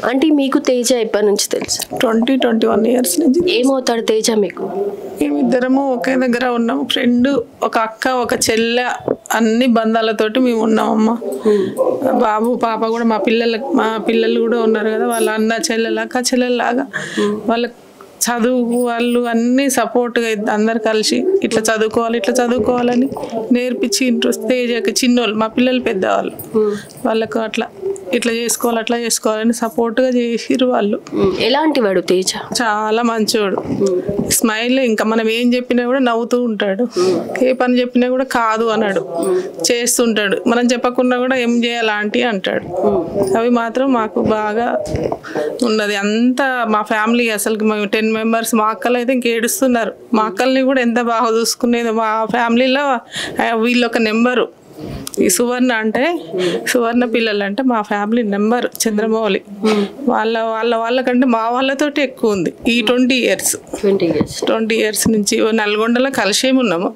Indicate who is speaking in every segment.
Speaker 1: అంటే మీకు తేజ ఎప్పటి నుంచి తెలుసు?
Speaker 2: 21 ఇయర్స్ నుంచి.
Speaker 1: ఏమవుతాడు తేజ మీకు?
Speaker 2: మేమిద్దరము ఒకే దగ్గర ఉన్నాము, ఫ్రెండ్, ఒక అక్క, ఒక చెల్లె, అన్ని బంధాలతోటి మేము ఉన్నామమ్మా. బాబు పాప కూడా మా పిల్లలు కూడా ఉన్నారు కదా, వాళ్ళ అన్న చెల్లెలు అక్క చెల్లెల్లాగా వాళ్ళ చదువు వాళ్ళు అన్నీ సపోర్ట్గా అందరు కలిసి ఇట్లా చదువుకోవాలని నేర్పించి ఇంట్రెస్ట్. తేజకి చిన్నోళ్ళు, మా పిల్లలు పెద్దవాళ్ళు, వాళ్ళకు ఇట్లా చేసుకోవాలని సపోర్ట్గా చేసిరు వాళ్ళు.
Speaker 1: ఎలాంటి వాడు తేజ? చాలా
Speaker 2: మంచోడు, స్మైల్, ఇంకా మనం ఏం చెప్పినా కూడా నవ్వుతూ ఉంటాడు, ఏ పని చెప్పినా కూడా కాదు అన్నాడు, చేస్తుంటాడు. మనం చెప్పకుండా కూడా ఏం చేయాలంటే అంటాడు. అవి మాత్రం మాకు బాగా ఉన్నది. అంతా మా ఫ్యామిలీ అసలు మేము 10 మెంబర్స్. మా అక్కలు అయితే ఇంక ఏడుస్తున్నారు. మా అక్కల్ని కూడా ఎంత బాగా చూసుకునేది. మా ఫ్యామిలీలో వీళ్ళొక నెంబరు. ఈ సువర్ణ పిల్లలు అంటే మా ఫ్యామిలీ నెంబర్ చంద్రమౌళి. వాళ్ళకంటే మా వాళ్ళతోటి ఎక్కువ ఉంది. ఈ 20 ఇయర్స్ నుంచి నల్గొండలో కలిసేమి ఉన్నాము.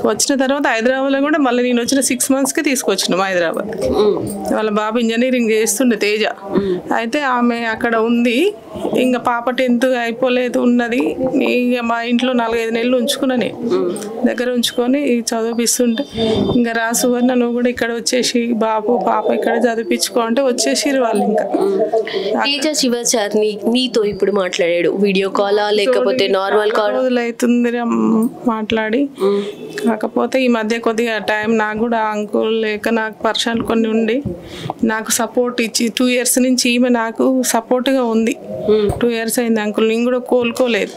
Speaker 2: వచ్చిన తర్వాత హైదరాబాద్లో కూడా మళ్ళీ నేను వచ్చిన 6 monthsకి తీసుకొచ్చినాము హైదరాబాద్. వాళ్ళ బాబు ఇంజనీరింగ్ చేస్తుండే తేజ. అయితే ఆమె అక్కడ ఉంది. ఇంకా పాప 10th అయిపోలేదు ఉన్నది. ఇక మా ఇంట్లో 4-5 నెలలు ఉంచుకున్నాను, దగ్గర ఉంచుకొని చదివిస్తుంటే ఇంకా సువర్ణ నువ్వు కూడా ఇక్కడ వచ్చేసి బాబు పాప ఇక్కడ చదివించుకో అంటే వచ్చేసిరు వాళ్ళు. ఇంకా
Speaker 1: తేజ శివాచార్ని నీతో ఇప్పుడు మాట్లాడాడు, వీడియో కాలా లేకపోతే నార్మల్ కాల్?
Speaker 2: అవుతుంది మాట్లాడి. కాకపోతే ఈ మధ్య కొద్దిగా టైం నాకు కూడా అంకుల్ లేక నాకు పరిచయాలు కొన్ని ఉండి నాకు సపోర్ట్ ఇచ్చి 2 years నుంచి ఈమె నాకు సపోర్ట్గా ఉంది. 2 years అయింది అంకుల్. నేను కూడా కోలుకోలేదు.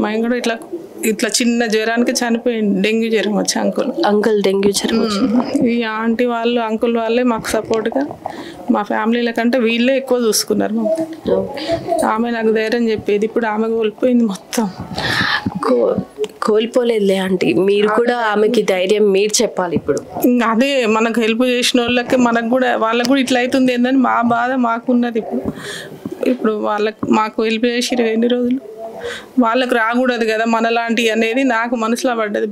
Speaker 2: మేము కూడా ఇట్లా చిన్న జ్వరానికి చనిపోయింది, డెంగ్యూ జ్వరం వచ్చి అంకుల్
Speaker 1: డెంగ్యూ జ్వరం.
Speaker 2: ఈ ఆంటీ వాళ్ళు అంకుల్ వాళ్ళే మాకు సపోర్ట్గా, మా ఫ్యామిలీల కంటే వీళ్ళే ఎక్కువ చూసుకున్నారు మాకు. ఆమె నాకు ధైర్యం చెప్పేది. ఇప్పుడు ఆమె కోల్పోయింది మొత్తం.
Speaker 1: కోల్పోలేదులే ఆంటీ, మీరు కూడా ఆమెకి ధైర్యం మీరు చెప్పాలి. ఇప్పుడు
Speaker 2: అదే మనకు హెల్ప్ చేసిన వాళ్ళకి వాళ్ళకు కూడా ఇట్లా అవుతుంది ఏందని మా బాధ మాకున్నది. ఇప్పుడు మాకు హెల్ప్ చేసిరు ఎన్ని రోజులు, వాళ్ళకు రాకూడదు కదా మనలాంటి అనేది నాకు మనసులో పడ్డది.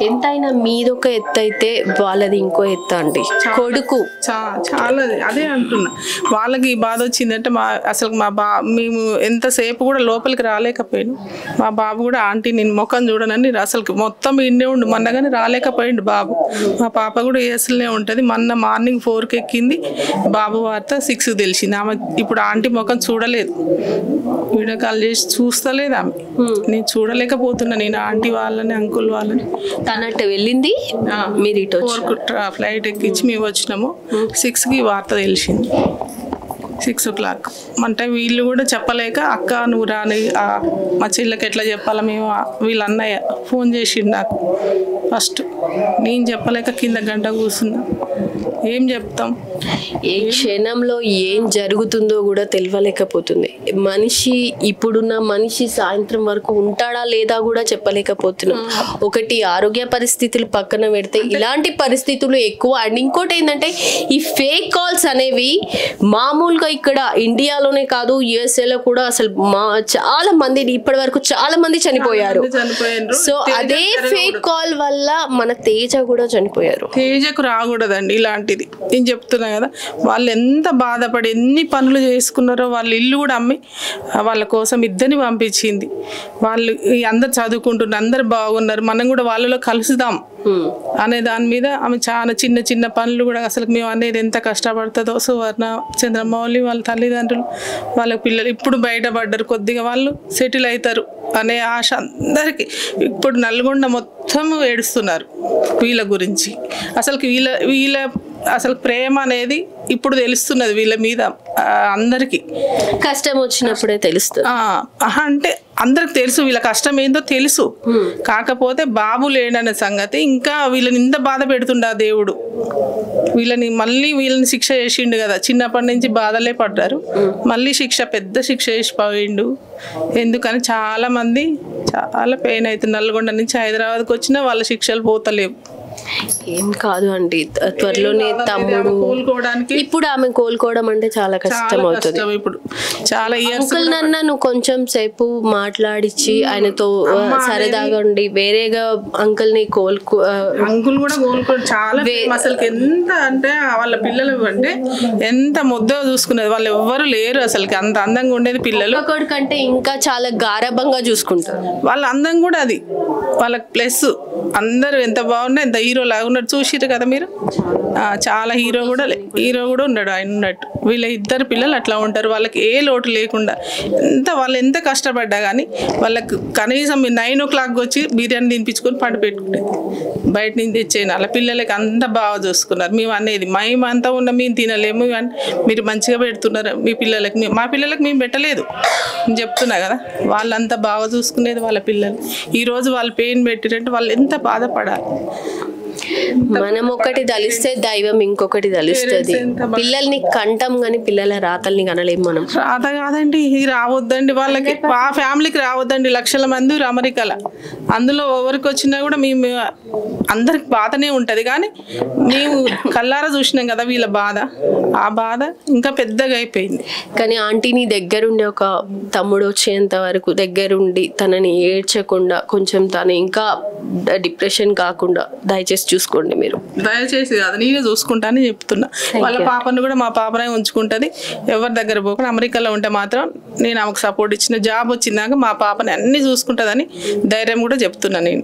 Speaker 1: ఎంతైనా మీదొక ఎత్తు అయితే వాళ్ళది ఇంకో ఎత్తు అండి. కొడుకు
Speaker 2: చాలా అదే అంటున్నా. వాళ్ళకి ఈ బాధ వచ్చిందంటే అసలు మేము ఎంతసేపు కూడా లోపలికి రాలేకపోయాను. మా బాబు కూడా ఆంటీ నేను ముఖం చూడనని అసలు మొత్తం ఇండే ఉండు మొన్నగానే రాలేకపోయిండు బాబు. మా పాప కూడా ఏసలనే ఉంటుంది. మొన్న మార్నింగ్ 4కి ఎక్కింది, బాబు వార్త 6కి తెలిసింది. ఆమె ఇప్పుడు ఆంటీ ముఖం చూడలేదు, వీడియో కాల్ చేసి చూస్తలేదు ఆమె. నేను చూడలేకపోతున్నా. నేను ఆంటీ వాళ్ళని అంకుల్ వాళ్ళని
Speaker 1: తనట్టు వెళ్ళింది, మీరు ఇటు
Speaker 2: 4కి ఫ్లైట్ ఎక్కించి మేము వచ్చినాము. 6కి వార్త తెలిసింది, 6 o'clock. అంటే వీళ్ళు కూడా చెప్పలేక అక్క నువ్వు రాని మా చెల్లెకి ఎట్లా చెప్పాలా మేము, వీళ్ళ అన్నయ్య ఫోన్ చేసిండు నాకు ఫస్ట్. నేను చెప్పలేక కింద గంట కూర్చున్నా. ఏం చెప్తాం,
Speaker 1: ఏ క్షణంలో ఏం జరుగుతుందో కూడా తెలియలేకపోతుంది. ఇప్పుడున్న మనిషి సాయంత్రం వరకు ఉంటాడా లేదా కూడా చెప్పలేకపోతున్నాం. ఒకటి ఆరోగ్య పరిస్థితులు పక్కన పెడితే ఇలాంటి పరిస్థితులు ఎక్కువ. అండ్ ఇంకోటి ఏంటంటే ఈ ఫేక్ కాల్స్ అనేవి మామూలుగా ఇక్కడ ఇండియాలోనే కాదు యుఎస్ఏలో కూడా అసలు చాలా మంది ఇప్పటి వరకు చాలా మంది చనిపోయారు. సో అదే ఫేక్ కాల్ వల్ల మన తేజ కూడా చనిపోయారు.
Speaker 2: తేజకు రాకూడదండి ఇలాంటిది. నేను చెప్తున్నా కదా, వాళ్ళు ఎంత బాధపడి ఎన్ని పనులు చేసుకున్నారో. వాళ్ళ ఇల్లు కూడా అమ్మి వాళ్ళ కోసం ఇద్దరిని పంపించింది. వాళ్ళు అందరు చదువుకుంటున్నారు, అందరు బాగున్నారు, మనం కూడా వాళ్ళలో కలుసుదాం అనే దాని మీద ఆమె చాలా చిన్న చిన్న పనులు కూడా అసలు మేము అనేది ఎంత కష్టపడుతుందో. సువర్ణ, చంద్రమౌళి వాళ్ళ తల్లిదండ్రులు, వాళ్ళ పిల్లలు ఇప్పుడు బయటపడ్డారు, కొద్దిగా వాళ్ళు సెటిల్ అవుతారు అనే ఆశ అందరికీ. ఇప్పుడు నల్గొండ మొత్తం ఏడుస్తున్నారు వీళ్ళ గురించి. అసలు వీళ్ళ అసలు ప్రేమ అనేది ఇప్పుడు తెలుస్తున్నది వీళ్ళ మీద అందరికి.
Speaker 1: కష్టం వచ్చినప్పుడే తెలుస్తుంది.
Speaker 2: అంటే అందరికి తెలుసు వీళ్ళ కష్టం ఏందో తెలుసు. కాకపోతే బాబు లేడనే సంగతి ఇంకా వీళ్ళని ఇంత బాధ పెడుతుండ దేవుడు. వీళ్ళని శిక్ష చేసిండు కదా, చిన్నప్పటి నుంచి బాధలే పడ్డారు. మళ్ళీ పెద్ద శిక్ష చేసి పోయిండు. ఎందుకని చాలా మంది చాలా పెయిన్ అవుతుంది. నల్గొండ నుంచి హైదరాబాద్కి వచ్చినా వాళ్ళ శిక్షలు పోతలేవు.
Speaker 1: ఏం కాదు అండి, త్వరలోనే తమ్ముడు
Speaker 2: కోలుకోవడానికి
Speaker 1: ఇప్పుడు ఆమె కోలుకోవడం అంటే చాలా కష్టం అవుతుంది.
Speaker 2: ఇప్పుడు చాలా ఇయర్స్
Speaker 1: అంకుల్ నన్న నువ్వు కొంచెం సేపు మాట్లాడిచ్చి ఆయనతో సరదాగా ఉండి వేరేగా అంకుల్ ని
Speaker 2: అంకుల్ కూడా కోలుకోవడం చాలా అసలు ఎంత అంటే వాళ్ళ పిల్లలు అంటే ఎంత ముద్ద చూసుకునేది, వాళ్ళు ఎవ్వరు లేరు అసలు, అంత అందంగా ఉండేది పిల్లలు.
Speaker 1: కంటే ఇంకా చాలా గారభంగా చూసుకుంటారు.
Speaker 2: వాళ్ళ అందం కూడా అది వాళ్ళకి ప్లస్. అందరూ ఎంత బాగున్నా ఎంత హీరో లాగా ఉన్నాడు, చూసిరు కదా మీరు. చాలా హీరో కూడా ఉన్నాడు ఆయన ఉన్నట్టు. వీళ్ళ ఇద్దరు పిల్లలు అట్లా ఉంటారు, వాళ్ళకి ఏ లోటు లేకుండా. వాళ్ళు ఎంత కష్టపడ్డా కానీ వాళ్ళకి కనీసం 9 o'clock వచ్చి బిర్యానీ తినిపించుకొని పండు పెట్టుకునేది, బయట నుంచి తెచ్చేయను. అలా పిల్లలకి అంత బాగా చూసుకున్నారు. మేము అనేది మేమంతా ఉన్న మేము తినలేము, మీరు మంచిగా పెడుతున్నారు మీ పిల్లలకి. మా పిల్లలకి మేము పెట్టలేదు చెప్తున్నా కదా. వాళ్ళంతా బాగా చూసుకునేది వాళ్ళ పిల్లలు. ఈరోజు వాళ్ళు పెయిన్ పెట్టిరంటే వాళ్ళు ఎంత బాధపడాలి.
Speaker 1: మనం ఒకటి తలిస్తే దైవం ఇంకొకటి తలుస్తుంది. పిల్లల్ని కంటాం గాని పిల్లల రాతల్ని కనలేము మనం.
Speaker 2: రాత కాదండి, ఇది రావద్దండి వాళ్ళకి, ఆ ఫ్యామిలీకి రావద్దండి. లక్షల మంది అమెరికాలో, అందులో ఎవరికి వచ్చినా కూడా మేము అందరికి బాధనే ఉంటుంది. కానీ మేము కల్లారా చూసినాం కదా వీళ్ళ బాధ, ఆ బాధ ఇంకా పెద్దగా అయిపోయింది.
Speaker 1: కానీ ఆంటీని దగ్గరుండి ఒక తమ్ముడు వచ్చేంత వరకు దగ్గరుండి తనని ఏడ్చకుండా కొంచెం తను ఇంకా డిప్రెషన్ కాకుండా దయచేసి చూసుకోండి. మీరు
Speaker 2: దయచేసి కాదు, నేనే చూసుకుంటానని చెప్తున్నా. వాళ్ళ పాపను కూడా మా పాపనే ఉంచుకుంటుంది, ఎవరి దగ్గర పోకుండా. అమెరికాలో ఉంటే మాత్రం నేను ఆమెకు సపోర్ట్ ఇచ్చిన, జాబ్ వచ్చిందాక మా పాపని అన్ని చూసుకుంటుందని ధైర్యం కూడా చెప్తున్నా నేను.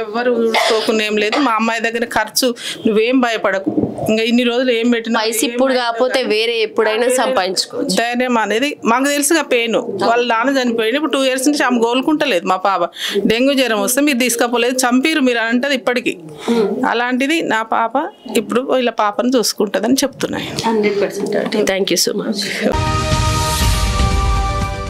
Speaker 2: ఎవరు చూసుకోకుండా ఏం లేదు. మా అమ్మాయి దగ్గర ఖర్చు నువ్వేం భయపడకు, ఇంకా ఇన్ని రోజులు ఏం పెట్టినా
Speaker 1: ఇప్పుడు కాకపోతే వేరే ఎప్పుడైనా సంపాదించుకోవచ్చు.
Speaker 2: ధైర్యం అనేది మాకు తెలుసుగా. పెయిన్ వాళ్ళ నాన్న చనిపోయింది, ఇప్పుడు 2 years నుంచి ఆమె కోలుకుంటలేదు. మా పాప డెంగ్యూ జ్వరం వస్తే మీరు తీసుకపోలేదు, చంపిరు మీరు అంటది ఇప్పటికీ. అలాంటిది నా పాప ఇప్పుడు వీళ్ళ పాపను చూసుకుంటుందని చెప్తున్నాను.
Speaker 1: 100%. Thank you so much.